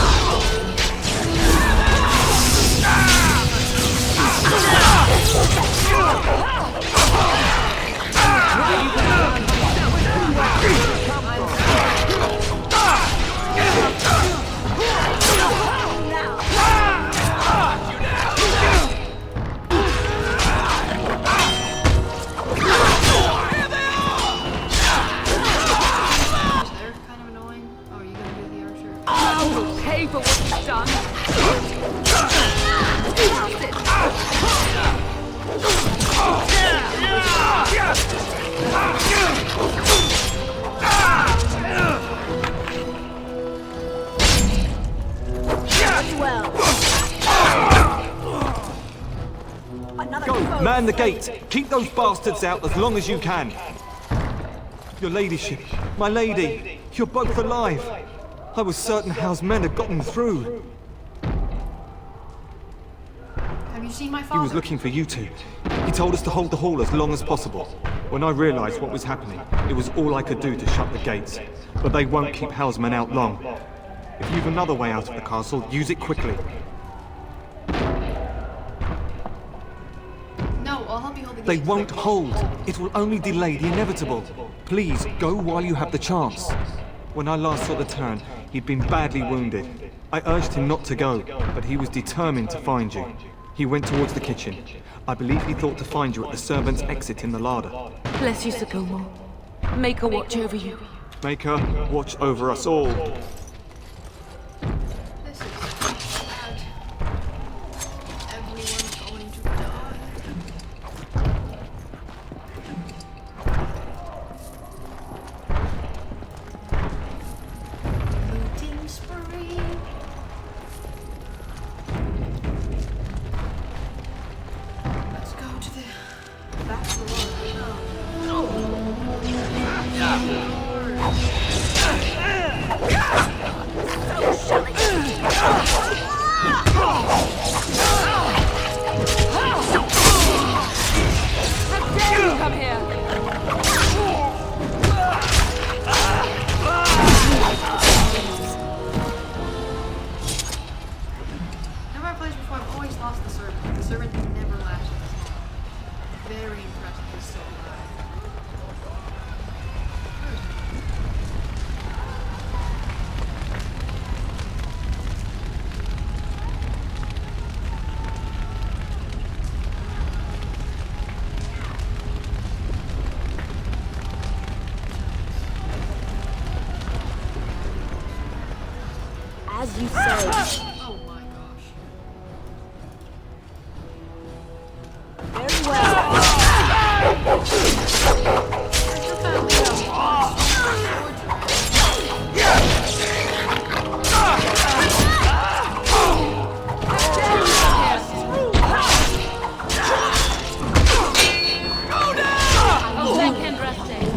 Pay for what you've done. Go, man the gate. Keep those bastards out as long as you can. Your ladyship, my lady, you're both alive. I was certain Hal's men had gotten through. Have you seen my He father? was looking for you two. He told us to hold the hall as long as possible. When I realized what was happening, it was all I could do to shut the gates. But they won't keep Hal's men out long. If you've another way out of the castle, use it quickly. No, I'll help you hold the They gates. won't hold. It will only delay the inevitable. Please, go while you have the chance. When I last saw the Turn, he'd been badly wounded. I urged him not to go, but he was determined to find you. He went towards the kitchen. I believe he thought to find you at the servants' exit in the larder. Bless you, Sir Gilmore. Make her watch over you. Make her watch over us all. This is bad. Everyone's going to die. Looting spree. Let's go to the back of the How dare you come here? Never I've played before, I've always lost the servant. The servant never lasted this long. Very impressive. He's still alive. As you say. Oh my gosh. Very well. I'll take him resting.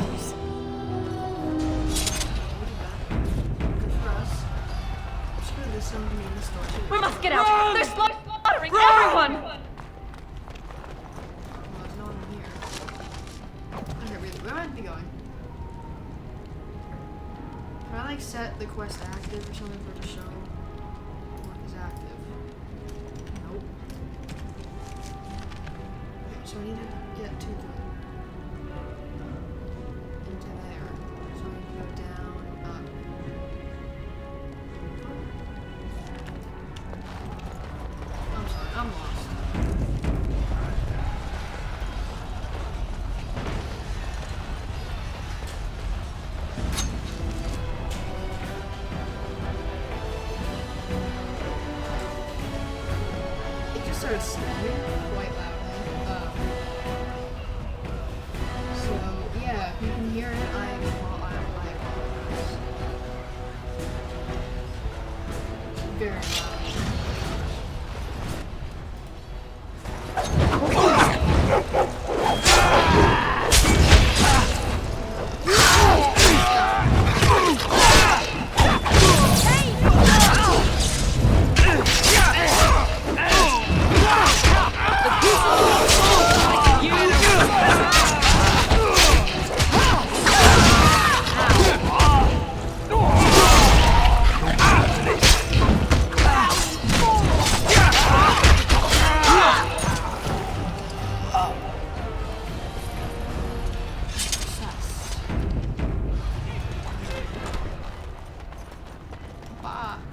We must get out! They're slaughtering everyone! There's no one here. Okay, where might I be going? Can I like set the quest active or something for it to show what is active? Nope. so I need to get to the into there. So I need to go down, up. I'm sorry, I'm lost. Started snapping quite loudly. So yeah, if you can hear it, I apologize. It's very loud.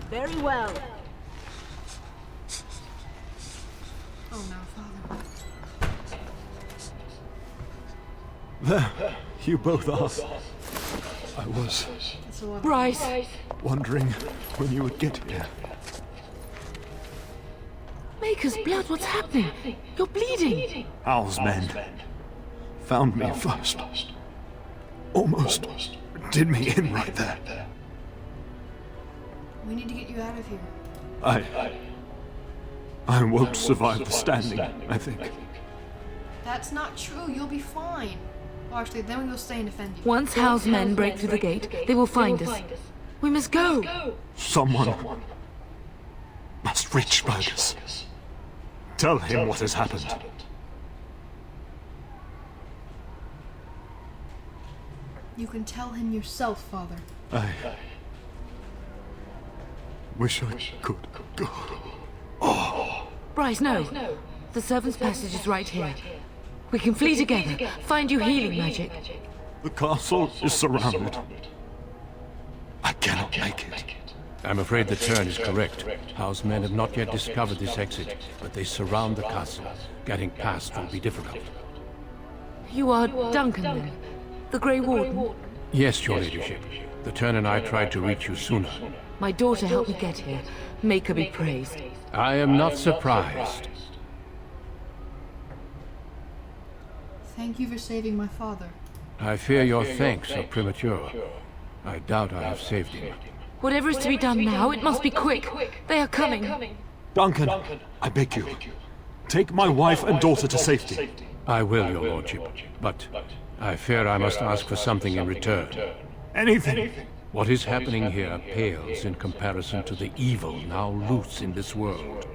Very well. Oh no, Father. There, you both are. I was Bryce! wondering when you would get here. Maker's blood, what's happening? You're bleeding! Hal's men found me first. Almost did me in right there. We need to get you out of here. I won't survive the standing, I think. That's not true. You'll be fine. Well, actually, then we will stay and defend you. Once Hal's men break through the gate, they will find us. We must go! Someone must reach Burgess. Tell him what has happened. You can tell him yourself, Father. I wish I could go. Bryce, no. The servant's passage is right here. We can flee together, find you healing magic. The castle is surrounded. I cannot make it. I'm afraid the turn is correct. Hal's men have not yet discovered this exit, but they surround the castle. Getting past will be difficult. You are Duncan, then? The Grey Warden? Yes, your ladyship. The turn and I tried to reach you sooner. My daughter helped me get here. Make her be praised. I am not surprised. Thank you for saving my father. I fear your thanks are premature. I doubt I have saved him. Whatever is to be done now, it must be quick. They are coming. Duncan, I beg you. Take my wife and daughter to safety. I will, your lordship. But I fear I must ask for something in return. Anything. What is happening here pales in comparison to the evil now loose in this world.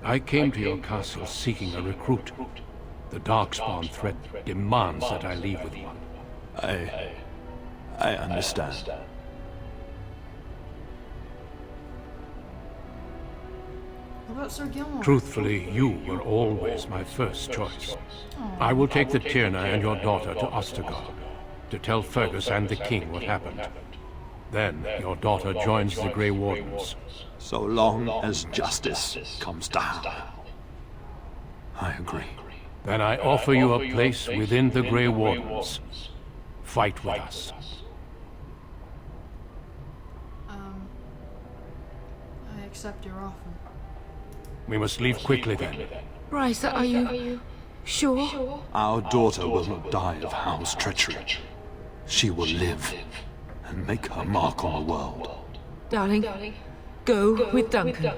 I came to your castle seeking a recruit. The Darkspawn threat demands that I leave with one. I understand. What about Sir Gilmore? Truthfully, you were always my first choice. I will take the Tyrna and your daughter to Ostergard to tell Fergus and the king what happened. Then your daughter joins the Grey Wardens. So long as justice comes down. I agree. Then I offer you a place within the Grey Wardens. Fight with us. I accept your offer. We must leave quickly then. Bryce, are you sure? Our daughter will not die of Hal's treachery. She will live and make her mark on the world. Darling, go with Duncan.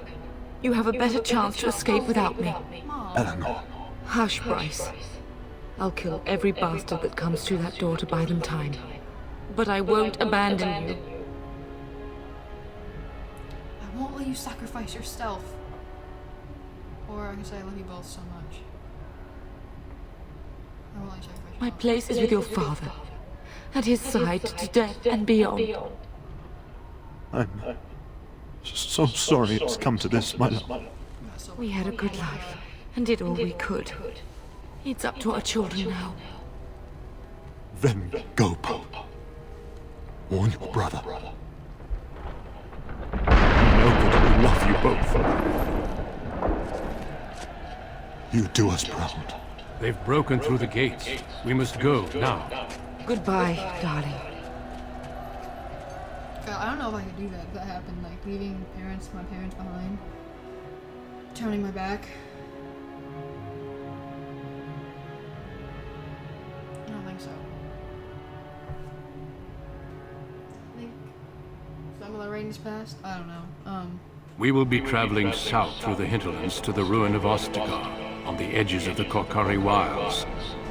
You have a better chance to escape without me. Eleanor. Hush, Bryce. I'll kill every bastard that comes through that door to buy them time. But I won't abandon you. I won't let you sacrifice yourself. Or I can say I love you both so much. I won't let you sacrifice My place is with your father. At his side to death and beyond. I'm so sorry it's come to this, my love. We had a good life and did all we could. It's up to our children now. Then go, Pope. Warn your brother. You know that we love you both. You do us proud. They've broken through the gates. We must go now. Goodbye, darling. I don't know if I could do that if that happened, like leaving my parents behind. Turning my back. I don't think so. I think some of the rain's passed. I don't know. We will be traveling south through the hinterlands to the ruin of Ostagar, on the edges of the Korcari Wilds.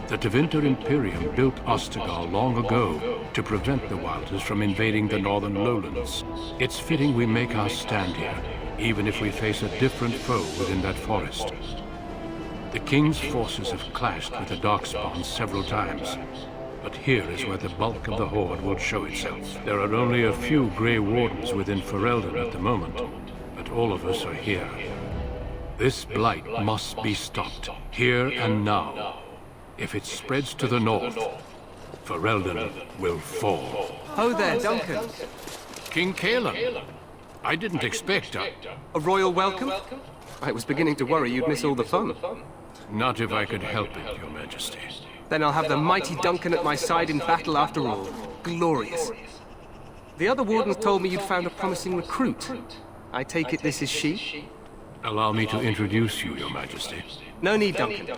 The Tevinter Imperium built Ostagar long ago to prevent the Wilders from invading the northern lowlands. It's fitting we make our stand here, even if we face a different foe within that forest. The King's forces have clashed with the Darkspawn several times, but here is where the bulk of the Horde will show itself. There are only a few Grey Wardens within Ferelden at the moment, but all of us are here. This blight must be stopped, here and now. If it spreads to the north, Ferelden will fall. Ho there, Duncan. King Cailan. I didn't expect a royal welcome? I was beginning to worry you'd miss all the fun. Not if I could help it, Your Majesty. Then I'll have the mighty Duncan at my side in battle after all. Glorious. The other wardens told me you'd found a promising recruit. I take it this is she? Allow me to introduce you, Your Majesty. No need, Duncan.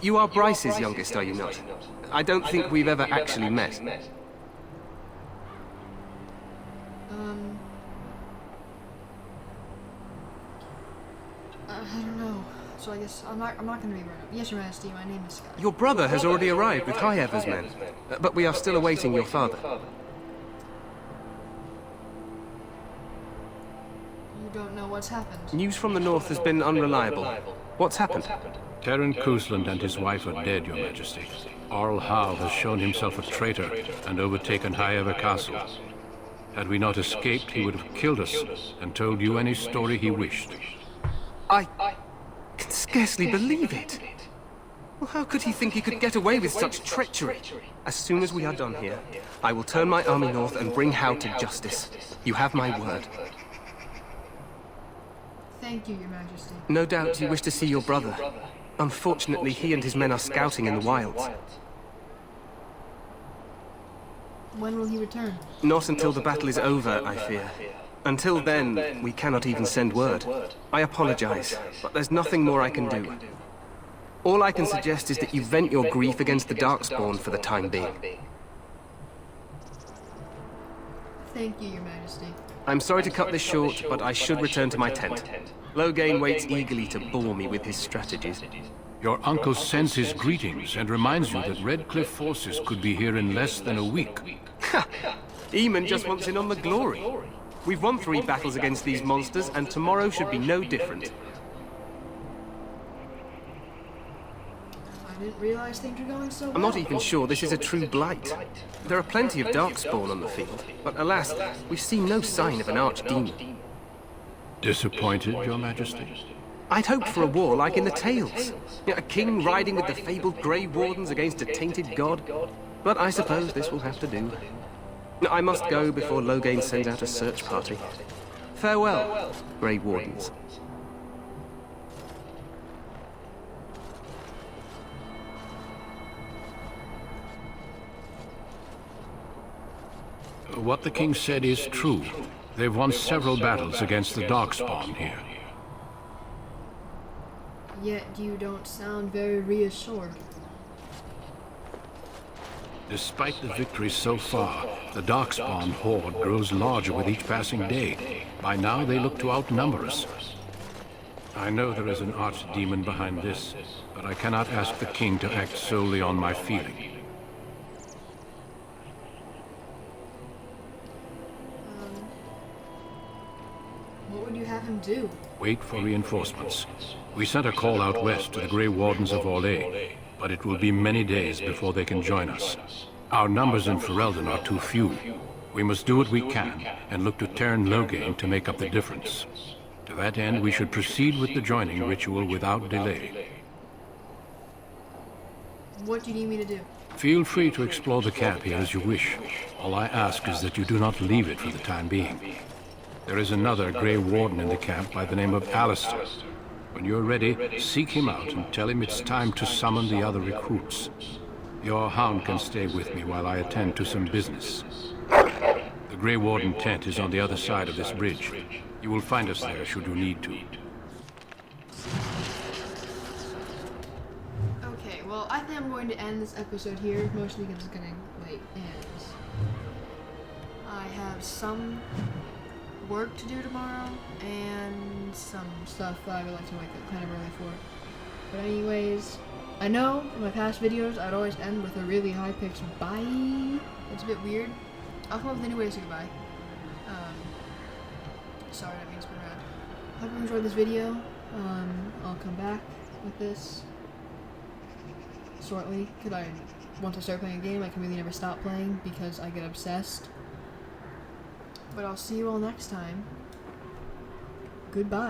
You are Bryce's youngest, are you not? I don't think we've ever actually met. I don't know. So I guess I'm not gonna be right up. Yes, Your Majesty, my name is Sky. Your brother has already arrived with High Ever's men, but we are still awaiting your father. You don't know what's happened? News from the north has been unreliable. What's happened? Terran Cousland and his wife are dead, Your Majesty. Arl Howe has shown himself a traitor and overtaken High Ever Castle. Had we not escaped, he would have killed us and told you any story he wished. I can scarcely believe it. Well, how could he think he could get away with such treachery? As soon as we are done here, I will turn my army north and bring Howe to justice. You have my word. Thank you, Your Majesty. No doubt you wish to see your brother. Unfortunately, he and his men are scouting in the wilds. When will he return? Not until the battle is over, I fear. Until then, we cannot even send word. I apologize, but there's nothing more I can do. All I can suggest is that you vent your grief against the Darkspawn for the time being. Thank you, Your Majesty. I'm sorry to cut this short, but I should return to my tent. Loghain waits eagerly to bore me with his strategies. Your uncle sends his greetings and reminds you that Redcliffe forces could be here in less than a week. Ha! Eamon just wants in on the glory. We've won 3 battles against these monsters, and tomorrow should be no different. I didn't realize things were going so well. I'm not even sure this is a true blight. There are plenty of Darkspawn on the field, but alas, we've seen no sign of an archdemon. Disappointed, Your Majesty? I'd hoped for a war like in the Tales. A king riding with the fabled Grey Wardens against a tainted god. But I suppose this will have to do. I must go before Loghain sends out a search party. Farewell, Grey Wardens. What the king said is true. They've won several battles against the Darkspawn here. Yet you don't sound very reassured. Despite the victories so far, the Darkspawn horde grows larger with each passing day. By now they look to outnumber us. I know there is an archdemon behind this, but I cannot ask the king to act solely on my feeling. What would you have him do? Wait for reinforcements. We sent a call out west to the Grey Wardens of Orlais, but it will be many days before they can join us. Our numbers in Ferelden are too few. We must do what we can, and look to Teyrn Loghain to make up the difference. To that end, we should proceed with the joining ritual without delay. What do you need me to do? Feel free to explore the camp here as you wish. All I ask is that you do not leave it for the time being. There is another Grey Warden in the camp by the name of Alistair. When you're ready, seek him out and tell him it's time to summon the other recruits. Your hound can stay with me while I attend to some business. The Grey Warden tent is on the other side of this bridge. You will find us there should you need to. Okay, well, I think I'm going to end this episode here, mostly because it's getting late, and I have some work to do tomorrow, and some stuff that I would like to wake up kind of early for. But anyways, I know in my past videos I'd always end with a really high-pitched bye. It's a bit weird. I'll come up with a new way to say goodbye. Sorry, that means been around. Hope you enjoyed this video. I'll come back with this shortly, because once I start playing a game, I can really never stop playing because I get obsessed. But I'll see you all next time. Goodbye.